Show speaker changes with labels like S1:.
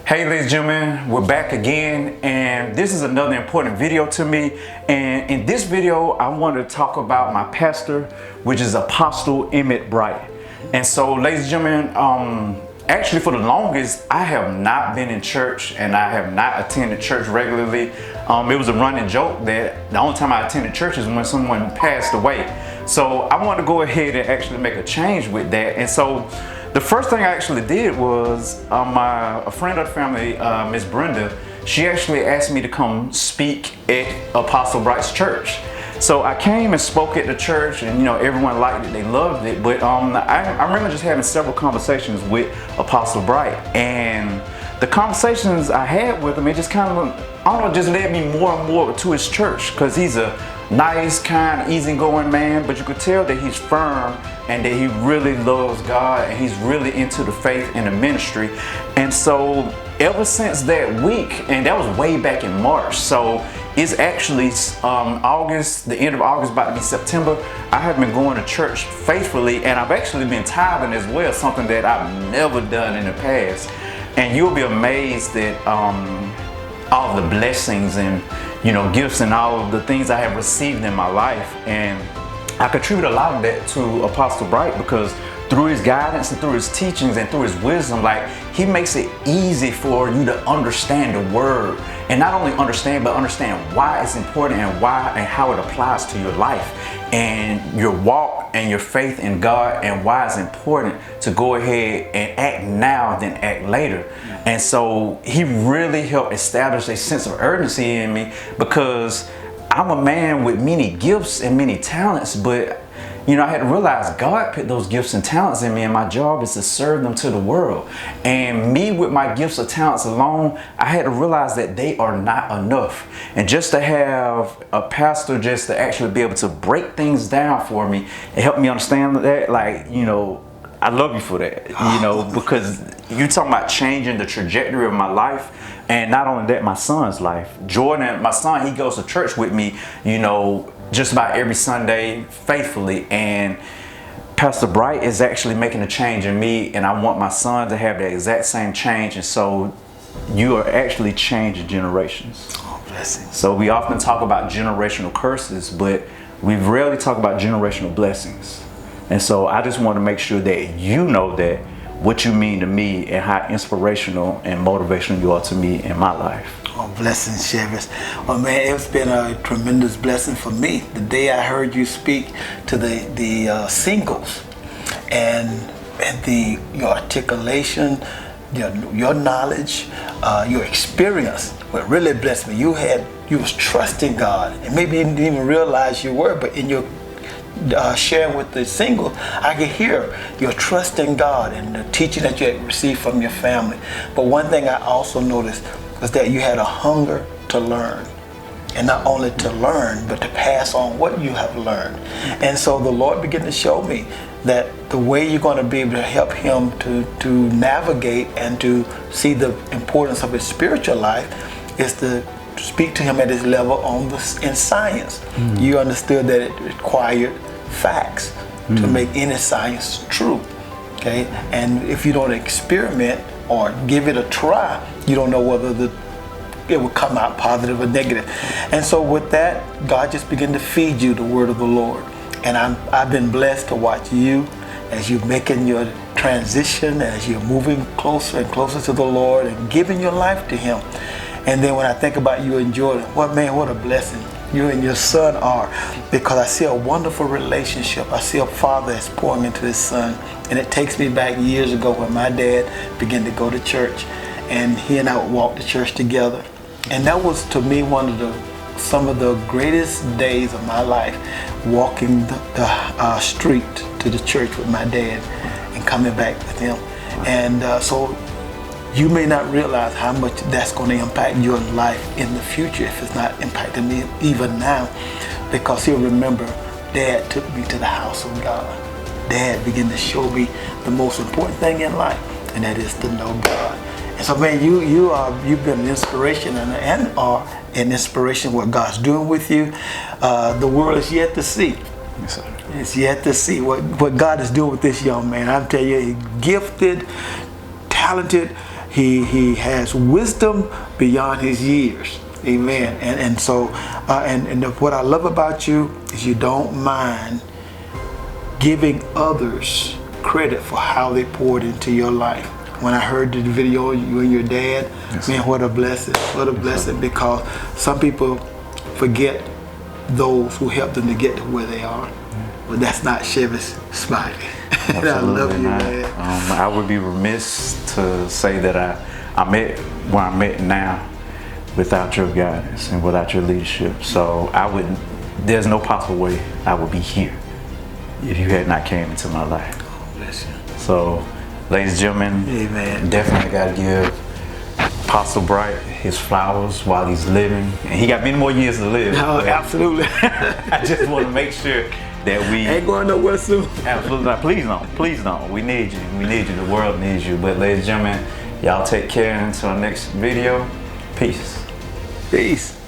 S1: Hey ladies and gentlemen, we're back again, and this is another important video to me. And in this video I want to talk about my pastor, which is Apostle Emmett Bright. And so ladies and gentlemen, actually for the longest I have not been in church and I have not attended church regularly. It was a running joke that the only time I attended church is when someone passed away. So I want to go ahead and actually make a change with that. And so the first thing I actually did was a friend of the family, Miss Brenda, she actually asked me to come speak at Apostle Bright's church. So I came and spoke at the church, and everyone liked it, they loved it. But I remember just having several conversations with Apostle Bright, and the conversations I had with him, it just kind of, just led me more and more to his church, because he's a nice, kind, easygoing man, but you could tell that he's firm and that he really loves God and he's really into the faith and the ministry. And so ever since that week, and that was way back in March, so it's actually August, the end of August, about to be September, I have been going to church faithfully, and I've actually been tithing as well, something that I've never done in the past. And you'll be amazed at all the blessings and gifts and all of the things I have received in my life. And I contribute a lot of that to Apostle Bright, because through his guidance and through his teachings and through his wisdom, he makes it easy for you to understand the word, and not only understand, but understand why it's important and why and how it applies to your life and your walk and your faith in God, and why it's important to go ahead and act now than act later. And so he really helped establish a sense of urgency in me, because I'm a man with many gifts and many talents, but I had to realize God put those gifts and talents in me, and my job is to serve them to the world. And me with my gifts or talents alone, I had to realize that they are not enough. And just to have a pastor just to actually be able to break things down for me and help me understand that, I love you for that, because you're talking about changing the trajectory of my life. And not only that, my son's life. Jordan, my son, he goes to church with me, just about every Sunday faithfully. And Pastor Bright is actually making a change in me, and I want my son to have the exact same change. And so you are actually changing generations.
S2: Oh, blessings.
S1: So we often talk about generational curses, but we rarely talk about generational blessings. And so I just want to make sure that you know that what you mean to me and how inspirational and motivational you are to me in my life.
S2: Oh, blessings, Chevis. Well, man, it's been a tremendous blessing for me. The day I heard you speak to the singles, and your articulation, your knowledge, your experience, what really blessed me. You was trusting God, and maybe you didn't even realize you were, but in your sharing with the single, I could hear your trust in God and the teaching that you had received from your family. But one thing I also noticed was that you had a hunger to learn, and not only to learn, but to pass on what you have learned. And so the Lord began to show me that the way you're going to be able to help him to navigate and to see the importance of his spiritual life is to speak to him at his level in science. You understood that it required facts to make any science true. Okay, and if you don't experiment or give it a try, you don't know whether it will come out positive or negative. And so with that, God just began to feed you the word of the Lord. And I've been blessed to watch you as you're making your transition, as you're moving closer and closer to the Lord and giving your life to him. And then when I think about you and Jordan, what a blessing you and your son are, because I see a wonderful relationship. I see a father that's pouring into his son. And it takes me back years ago when my dad began to go to church, and he and I would walk to church together. And that was, to me, some of the greatest days of my life, walking the street to the church with my dad and coming back with him. And so you may not realize how much that's going to impact your life in the future if it's not impacting me even now, because he'll remember, Dad took me to the house of God. Dad began to show me the most important thing in life, and that is to know God. And so, man, you've been an inspiration and are an inspiration what God's doing with you. The world is yet to see.
S1: Yes, sir.
S2: It's yet to see what God is doing with this young man. I'm telling you, he's gifted, talented. he has wisdom beyond his years. Amen. And so and what I love about you is you don't mind giving others credit for how they poured into your life. When I heard the video, you and your dad, yes, man, what a blessing. What a blessing, because some people forget those who helped them to get to where they are. But that's not Chevy's spot. And I love you, man.
S1: I would be remiss to say that I met where I'm at now without your guidance and without your leadership. So there's no possible way I would be here if you had not came into my life.
S2: Oh, bless you.
S1: So, ladies and gentlemen,
S2: amen,
S1: definitely got to give Apostle Bright his flowers while he's living. And he got many more years to live.
S2: Oh, absolutely.
S1: I just want to make sure that we
S2: ain't going nowhere soon.
S1: Absolutely not. Please don't. Please don't. We need you. We need you. The world needs you. But ladies and gentlemen, y'all take care until our next video. Peace.
S2: Peace.